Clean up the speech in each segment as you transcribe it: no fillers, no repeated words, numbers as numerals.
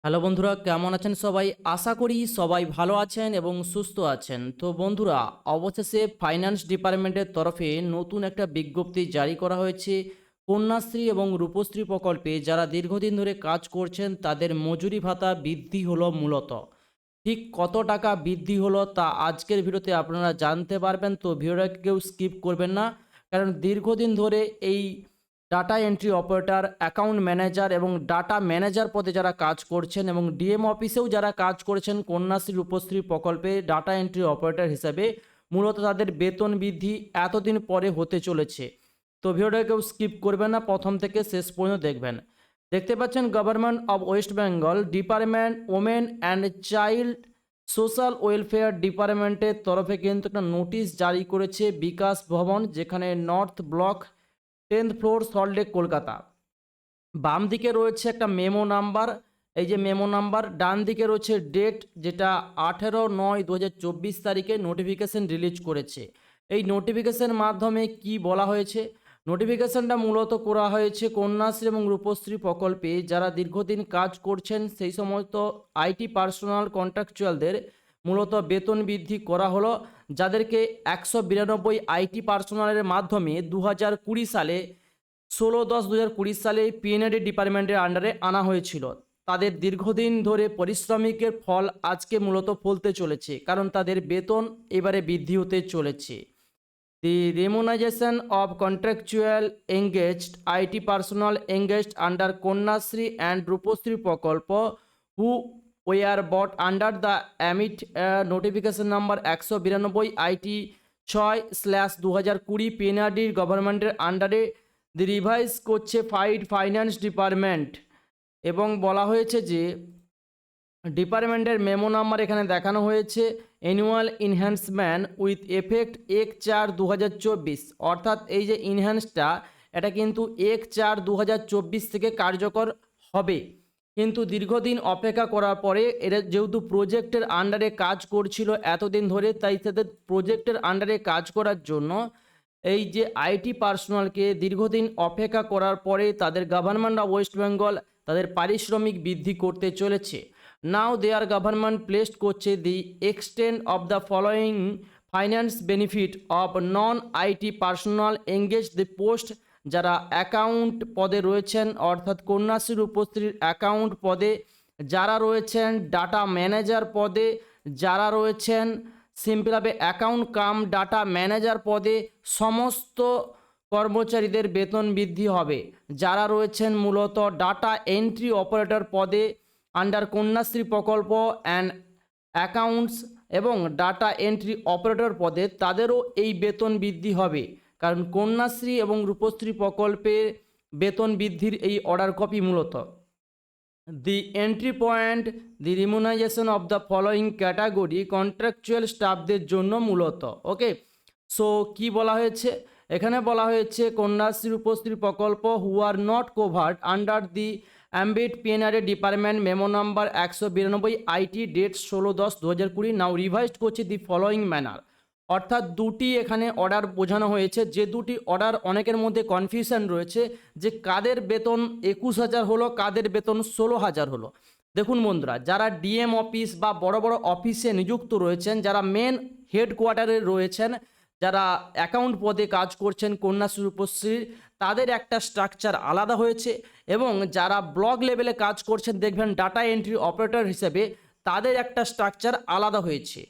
Hello বন্ধুরা, কেমন আছেন সবাই? আশা করি সবাই ভালো আছেন এবং সুস্থ আছেন। তো বন্ধুরা, অবশেষে ফাইন্যান্স ডিপার্টমেন্টের তরফে নতুন একটা বিজ্ঞপ্তি জারি করা হয়েছে। কন্যাশ্রী এবং রূপশ্রী প্রকল্পে যারা দীর্ঘদিন ধরে কাজ করছেন তাদের মজুরি ভাতা বৃদ্ধি হলো মূলত। ঠিক কত টাকা বৃদ্ধি হলো তা আজকের ভিডিওতে আপনারা জানতে পারবেন। তো ভিডিওটা কেউ স্কিপ করবেন না, কারণ দীর্ঘদিন ধরে এই data entry operator, account manager এবং ডাটা ম্যানেজার পদে যারা কাজ করছেন এবং ডিএম অফিসেও যারা কাজ করেছেন কন্যাশ্রী রূপশ্রী প্রকল্পে ডাটা এন্ট্রি অপারেটর হিসাবে, মূলত তাদের বেতন বৃদ্ধি এতদিন পরে হতে চলেছে। তো ভিডিওটা কেউ স্কিপ করবেন না, প্রথম থেকে শেষ পর্যন্ত দেখবেন। দেখতে পাচ্ছেন government of West Bengal department women and child social welfare ডিপার্টমেন্টের তরফে কিন্তু একটা নোটিশ জারি করেছে বিকাশ ভবন, যেখানে north block 10th floor, Salt Lake, Kolkata. বাম দিকে রয়েছে একটা মেমো নাম্বার, এই যে মেমো নাম্বার, ডান দিকে রয়েছে ডেট, যেটা 18/9/2024 তারিখে নোটিফিকেশন রিলিজ করেছে। এই নোটিফিকেশন মাধ্যমে কি বলা হয়েছে? নোটিফিকেশনটা মূলত করা হয়েছে কন্যাশ্রী এবং রূপশ্রী প্রকল্পে যারা দীর্ঘদিন কাজ করছেন সেই সমস্ত আইটি পার্সোনাল কন্ট্রাকচুয়ালদের মূলত বেতন বৃদ্ধি করা হলো, যাদেরকে 192 আইটি পার্সোনালের মাধ্যমে 2020 সালে 16/10/2020 সালে পিএনএডি ডিপার্টমেন্টের আন্ডারে আনা হয়েছিল। তাদের দীর্ঘদিন ধরে পরিশ্রমিকের ফল আজকে মূলত ফলতে চলেছে, কারণ তাদের বেতন এবারে বৃদ্ধি হতে চলেছে। The remuneration of contractual engaged IT personal engaged under Kanyashree and Rupashree প্রকল্প who were but under the ambit notification number 192 IT 6/2020 পিএনআরডির গভর্নমেন্টের আন্ডারে দি রিভাইজ করছে ফাইন্যান্স ডিপার্টমেন্ট। এবং বলা হয়েছে যে ডিপার্টমেন্টের মেমো নাম্বার এখানে দেখানো হয়েছে অ্যানুয়াল ইনহ্যান্সমেন্ট উইথ এফেক্ট 1/4/2024, অর্থাৎ এই যে ইনহ্যান্সটা এটা কিন্তু 1/4/2024 থেকে কার্যকর হবে। কিন্তু দীর্ঘদিন অপেক্ষা করার পরে এরা যেহেতু প্রজেক্টের আন্ডারে কাজ করছিল এতদিন ধরে, তাই তাদের প্রজেক্টের আন্ডারে কাজ করার জন্য এই যে আইটি পার্সোনালকে দীর্ঘদিন অপেক্ষা করার পরে তাদের গভর্নমেন্ট অফ ওয়েস্ট বেঙ্গল তাদের পারিশ্রমিক বৃদ্ধি করতে চলেছে। নাও দেয়ার গভর্নমেন্ট প্লেসড করছে the extend of the following finance benefit of non IT personal engage the post, যারা অ্যাকাউন্ট পদে রয়েছেন অর্থাৎ কন্যাশ্রী রূপশ্রীর অ্যাকাউন্ট পদে যারা রয়েছেন, ডাটা ম্যানেজার পদে যারা রয়েছেন, সিম্পলভাবে অ্যাকাউন্ট কাম ডাটা ম্যানেজার পদে সমস্ত কর্মচারীদের বেতন বৃদ্ধি হবে। যারা রয়েছেন মূলত ডাটা এন্ট্রি অপারেটর পদে আন্ডার কন্যাশ্রী প্রকল্প অ্যান্ড অ্যাকাউন্টস এবং ডাটা এন্ট্রি অপারেটর পদে তাদেরও এই বেতন বৃদ্ধি হবে, কারণ কন্যাশ্রী এবং রূপশ্রী প্রকল্পের বেতন বৃদ্ধির এই অর্ডার কপি মূলত the entry point the remuneration of the following category contractual স্টাফদের জন্য মূলত। ওকে, সো কি বলা হয়েছে এখানে? বলা হয়েছে কন্যাশ্রী রূপশ্রী প্রকল্প who are not covered under the ambit PNRA department memo number 192 IT date 16/10/2020 now revised করছে দি ফলোয়িং ম্যানার। অর্থাৎ দুটি এখানে অর্ডার বোঝানো হয়েছে, যে দুটি অর্ডার অনেকের মধ্যে কনফিউশন রয়েছে যে কাদের বেতন 21,000 হলো, কাদের বেতন 16,000 হলো। দেখুন বন্ধুরা, যারা ডিএম অফিস বা বড় বড় অফিসে নিযুক্ত রয়েছেন, যারা মেন হেডকোয়ার্টারে রয়েছেন, যারা অ্যাকাউন্ট পদে কাজ করছেন কন্যাশ্রী রূপশ্রীর, তাদের একটা স্ট্রাকচার আলাদা হয়েছে, এবং যারা ব্লক লেভেলে কাজ করছেন দেখবেন ডাটা এন্ট্রি অপারেটর হিসেবে, তাদের একটা স্ট্রাকচার আলাদা হয়েছে।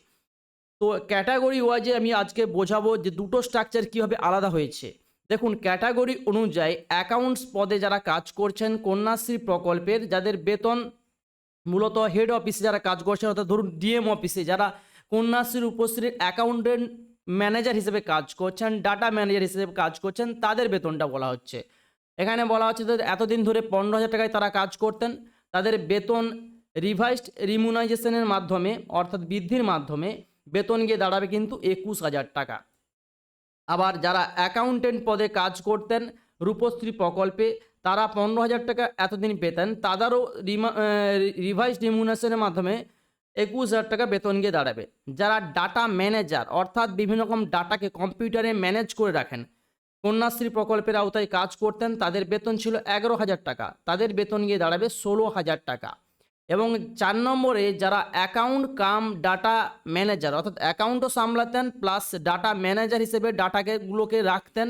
তো ক্যাটাগরি ওয়াইজে আমি আজকে বোঝাবো যে দুটো স্ট্রাকচার কীভাবে আলাদা হয়েছে। দেখুন, ক্যাটাগরি অনুযায়ী অ্যাকাউন্টস পদে যারা কাজ করছেন কন্যাশ্রী প্রকল্পের, যাদের বেতন মূলত হেড অফিসে যারা কাজ করছেন, অর্থাৎ ধরুন ডিএম অফিসে যারা কন্যাশ্রী রূপশ্রীর অ্যাকাউন্টেন্ট ম্যানেজার হিসেবে কাজ করছেন, ডাটা ম্যানেজার হিসেবে কাজ করছেন, তাদের বেতনটা বলা হচ্ছে। এখানে বলা হচ্ছে যে এতদিন ধরে 15,000 টাকায় তারা কাজ করতেন, তাদের বেতন রিভাইসড রিমুনাইজেশনের মাধ্যমে অর্থাৎ বৃদ্ধির মাধ্যমে বেতন গিয়ে দাঁড়াবে কিন্তু 21,000 টাকা। আবার যারা অ্যাকাউন্টেন্ট পদে কাজ করতেন রূপশ্রী প্রকল্পে, তারা 15,000 টাকা এতদিন পেতেন, তাদেরও রিভাইসড রিমুনারেশনের মাধ্যমে 21,000 টাকা বেতন গিয়ে দাঁড়াবে। যারা ডাটা ম্যানেজার অর্থাৎ বিভিন্ন রকম ডাটাকে কম্পিউটারে ম্যানেজ করে রাখেন, কন্যাশ্রী প্রকল্পের আওতায় কাজ করতেন, তাদের বেতন ছিল 11,000 টাকা, তাদের বেতন গিয়ে দাঁড়াবে 16,000 টাকা। এবং 4 নম্বরে যারা অ্যাকাউন্ট কাম ডাটা ম্যানেজার, অর্থাৎ অ্যাকাউন্টও সামলাতেন প্লাস ডাটা ম্যানেজার হিসেবে গুলোকে রাখতেন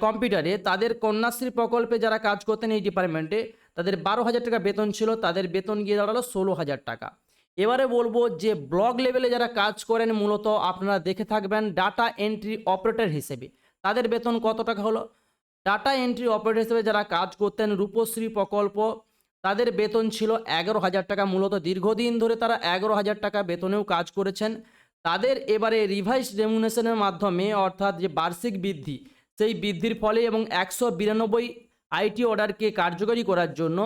কম্পিউটারে, তাদের কন্যাশ্রী প্রকল্পে যারা কাজ করতেন এই ডিপার্টমেন্টে, তাদের 12,000 টাকা বেতন ছিল, তাদের বেতন গিয়ে দাঁড়ালো 16,000 টাকা। এবারে বলবো যে ব্লক লেভেলে যারা কাজ করেন মূলত আপনারা দেখে থাকবেন ডাটা এন্ট্রি অপারেটর হিসেবে, তাদের বেতন কত টাকা হলো। ডাটা এন্ট্রি অপারেটর হিসেবে যারা কাজ করতেন রূপশ্রী প্রকল্প, তাদের বেতন ছিল 11,000 টাকা। মূলত দীর্ঘদিন ধরে তারা 11,000 টাকা বেতনেও কাজ করেছেন। তাদের এবারে রিভাইস রেমুনেশনের মাধ্যমে, অর্থাৎ যে বার্ষিক বৃদ্ধি, সেই বৃদ্ধির ফলে এবং 192 আইটি অর্ডারকে কার্যকরী করার জন্য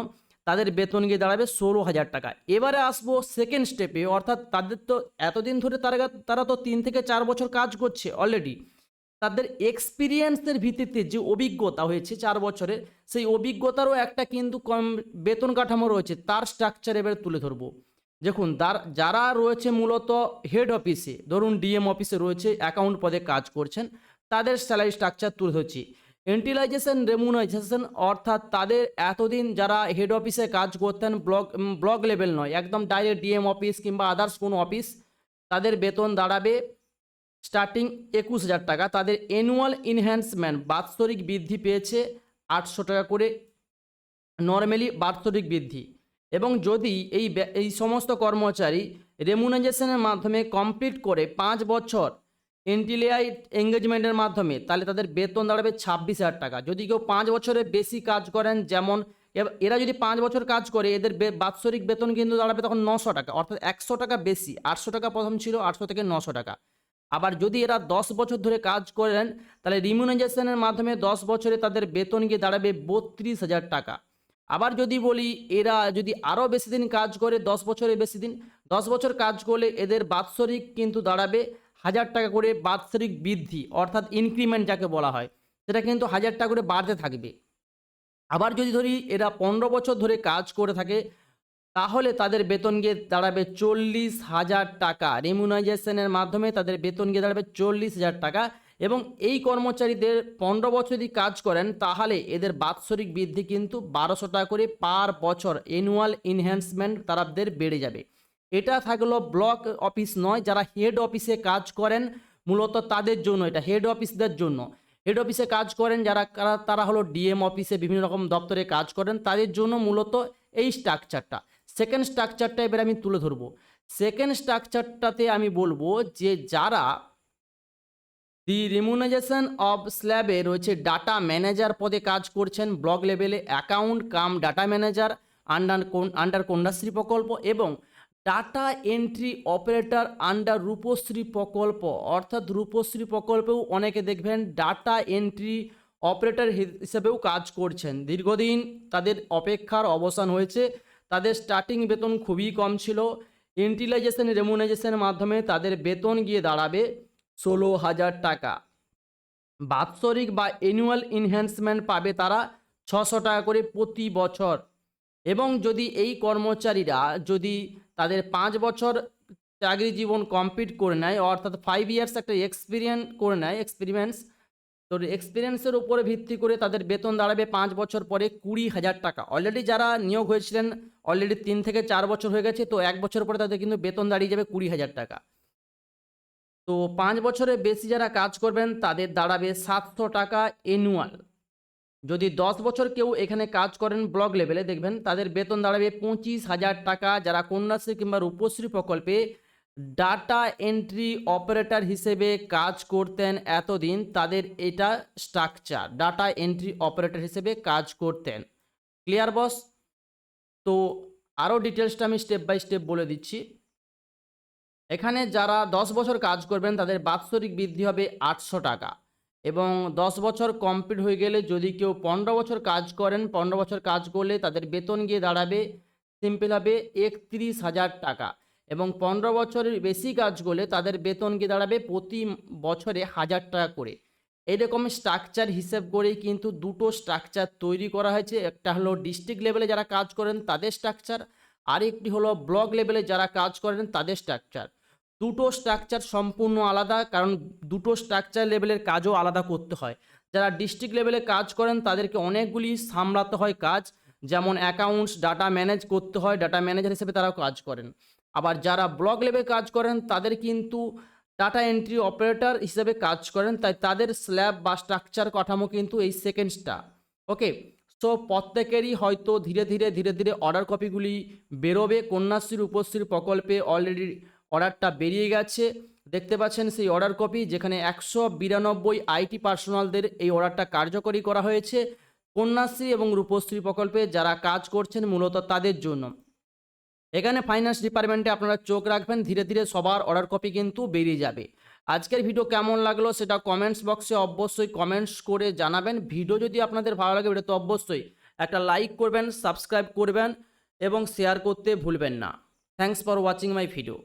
তাদের বেতন গিয়ে দাঁড়াবে 16,000 টাকা। এবারে আসবো সেকেন্ড স্টেপে, অর্থাৎ তাদের তো এতদিন ধরে তারা তো 3 থেকে 4 বছর কাজ করছে অলরেডি, তাদের এক্সপিরিয়েন্সের ভিত্তিতে যে অভিজ্ঞতা হয়েছে 4 বছরের, সেই অভিজ্ঞতারও একটা কিন্তু কম বেতন কাঠামো রয়েছে, তার স্ট্রাকচার এবার তুলে ধরবো। দেখুন যারা রয়েছে মূলত হেড অফিসে, ধরুন ডিএম অফিসে রয়েছে, অ্যাকাউন্ট পদে কাজ করছেন, তাদের স্যালারি স্ট্রাকচার তুলে ধরছি। ইউটিলাইজেশন রেমুনাইজেশন, অর্থাৎ তাদের এতদিন যারা হেড অফিসে কাজ করতেন, ব্লক লেভেল নয়, একদম ডাইরেক্ট ডিএম অফিস কিংবা আদার্স কোনো অফিস, তাদের বেতন দাঁড়াবে স্টার্টিং 21,000 টাকা। তাদের অ্যানুয়াল ইনহ্যান্সমেন্ট, বাৎসরিক বৃদ্ধি পেয়েছে 800 টাকা করে, নর্মালি বাৎসরিক বৃদ্ধি। এবং যদি এই সমস্ত কর্মচারী রেমুনাইজেশনের মাধ্যমে কমপ্লিট করে 5 বছর এন্টিলিয়াইট এঙ্গেজমেন্টের মাধ্যমে, তাহলে তাদের বেতন দাঁড়াবে 26,000 টাকা। যদি কেউ 5 বছরের বেশি কাজ করেন, যেমন এরা যদি 5 বছর কাজ করে, এদের বাৎসরিক বেতন কিন্তু দাঁড়াবে তখন 900 টাকা, অর্থাৎ 100 টাকা বেশি। 800 টাকা প্রথম ছিল, 800 থেকে 900 টাকা। আবার যদি এরা 10 বছর ধরে কাজ করেন, তাহলে রিমুনাইজেশনের মাধ্যমে 10 বছরে তাদের বেতন গিয়ে দাঁড়াবে 32,000 টাকা। আবার যদি বলি এরা যদি আরও বেশি দিন কাজ করে, 10 বছরের বেশি দিন, 10 বছর কাজ করলে এদের বাৎসরিক কিন্তু দাঁড়াবে 1,000 টাকা করে বাৎসরিক বৃদ্ধি, অর্থাৎ ইনক্রিমেন্ট যাকে বলা হয়, সেটা কিন্তু 1,000 টাকা করে বাড়তে থাকবে। আবার যদি ধরি এরা 15 বছর ধরে কাজ করে থাকে, তাহলে তাদের বেতন গিয়ে দাঁড়াবে 40,000 টাকা। রেমুনাইজেশনের মাধ্যমে তাদের বেতন গিয়ে দাঁড়াবে 40,000 টাকা। এবং এই কর্মচারীদের 15 বছর যদি কাজ করেন, তাহলে এদের বাৎসরিক বৃদ্ধি কিন্তু 1,200 টাকা করে পার বছর, অ্যানুয়াল এনহ্যান্সমেন্ট তাদের বেড়ে যাবে। এটা থাকলো ব্লক অফিস নয়, যারা হেড অফিসে কাজ করেন মূলত তাদের জন্য, এটা হেড অফিসদের জন্য। হেড অফিসে কাজ করেন যারা, তারা হলো ডিএম অফিসে বিভিন্ন রকম দপ্তরে কাজ করেন, তাদের জন্য মূলত এই স্ট্রাকচারটা। সেকেন্ড স্ট্রাকচারটা এবার আমি তুলে ধরবো। সেকেন্ড স্ট্রাকচারটাতে আমি বলবো যে যারা দি রেমুনাইজেশন অফ স্ল্যাবে রয়েছে ডাটা ম্যানেজার পদে কাজ করছেন ব্লক লেভেলে, অ্যাকাউন্ট কাম ডাটা ম্যানেজার আন্ডার কন্যাশ্রী প্রকল্প, এবং data entry operator under Rupashree প্রকল্প। অর্থাৎ রূপশ্রী প্রকল্পেও অনেকে দেখবেন ডাটা এন্ট্রি অপারেটর হিসেবেও কাজ করছেন। দীর্ঘদিন তাদের অপেক্ষার অবসান হয়েছে, তাদের স্টার্টিং বেতন খুবই কম ছিল। ইউটিলাইজেশন রেমুনাইজেশনের মাধ্যমে তাদের বেতন গিয়ে দাঁড়াবে 16,000 টাকা। বাৎসরিক বা অ্যানুয়াল এনহ্যান্সমেন্ট পাবে তারা 600 টাকা করে প্রতি বছর। এবং যদি এই কর্মচারীরা যদি তাদের 5 বছর চাকরি জীবন কমপ্লিট করে নেয়, অর্থাৎ 5 ইয়ার্স একটা এক্সপিরিয়েন্স, তো এক্সপিরিয়েন্সের উপরে ভিত্তি করে তাদের বেতন দাঁড়াবে 5 বছর পরে 20,000 টাকা। অলরেডি যারা নিয়োগ হয়েছিলেন অলরেডি 3 থেকে 4 বছর হয়ে গেছে, তো 1 বছর পরে তাদের কিন্তু বেতন দাঁড়িয়ে যাবে 20,000 টাকা। তো 5 বছরের বেশি যারা কাজ করবেন তাদের দাঁড়াবে 700 টাকা অ্যানুয়াল। যদি 10 বছর কেউ এখানে কাজ করেন ব্লক লেভেলে, দেখবেন তাদের বেতন দাঁড়াবে 25,000 টাকা। যারা কন্যাশ্রী কিংবা রূপশ্রী প্রকল্পে ডাটা এন্ট্রি অপারেটর হিসেবে কাজ করতেন এতদিন, তাদের এটা স্ট্রাকচার, ডাটা এন্ট্রি অপারেটর হিসেবে কাজ করতেন। ক্লিয়ার বস? তো আরও ডিটেলসটা আমি স্টেপ বাই স্টেপ বলে দিচ্ছি। এখানে যারা 10 বছর কাজ করবেন তাদের বাৎসরিক বৃদ্ধি হবে 800 টাকা। এবং 10 বছর কমপ্লিট হয়ে গেলে যদি কেউ 15 বছর কাজ করেন, 15 বছর কাজ করলে তাদের বেতন গিয়ে দাঁড়াবে সিম্পল হবে 31,000 টাকা। এবং 15 বছরের বেশি কাজ করলে তাদের বেতন গিয়ে দাঁড়াবে প্রতি বছরে 1,000 টাকা করে। এরকম স্ট্রাকচার হিসেব করেই কিন্তু দুটো স্ট্রাকচার তৈরি করা হয়েছে। একটা হলো ডিস্ট্রিক্ট লেভেলে যারা কাজ করেন তাদের স্ট্রাকচার, আরেকটি হলো ব্লক লেভেলে যারা কাজ করেন তাদের স্ট্রাকচার। দুটো স্ট্রাকচার সম্পূর্ণ আলাদা, কারণ দুটো স্ট্রাকচার লেভেলের কাজও আলাদা করতে হয়। যারা ডিস্ট্রিক্ট লেভেলে কাজ করেন তাদেরকে অনেকগুলি সামলাতে হয় কাজ, যেমন অ্যাকাউন্টস, ডাটা ম্যানেজ করতে হয়, ডাটা ম্যানেজার হিসেবে তারাও কাজ করেন। আবার যারা ব্লক লেভেলে কাজ করেন তাদের কিন্তু ডাটা এন্ট্রি অপারেটর হিসেবে কাজ করেন, তাই তাদের স্ল্যাব বা স্ট্রাকচার কাঠামো কিন্তু এই সেকেন্ডসটা। ওকে, সো প্রত্যেকেরই হয়তো ধীরে ধীরে অর্ডার কপিগুলি বেরোবে। কন্যাশ্রী রূপশ্রী প্রকল্পে অলরেডি অর্ডারটা বেরিয়ে গেছে, দেখতে পাচ্ছেন সেই অর্ডার কপি, যেখানে 192 আইটি পার্সোনালদের এই অর্ডারটা কার্যকরী করা হয়েছে কন্যাশ্রী এবং রূপশ্রী প্রকল্পে যারা কাজ করছেন মূলত তাদের জন্য। এখানে ফাইন্যান্স ডিপার্টমেন্টে আপনারা চোখ রাখবেন, ধীরে ধীরে সবার অর্ডার কপি কিন্তু বেরিয়ে যাবে। আজকের ভিডিও কেমন লাগলো সেটা কমেন্টস বক্সে অবশ্যই কমেন্টস করে জানাবেন। ভিডিও যদি আপনাদের ভালো লাগে ভিডিওতে অবশ্যই একটা লাইক করবেন, সাবস্ক্রাইব করবেন এবং শেয়ার করতে ভুলবেন না। Thanks for watching my video.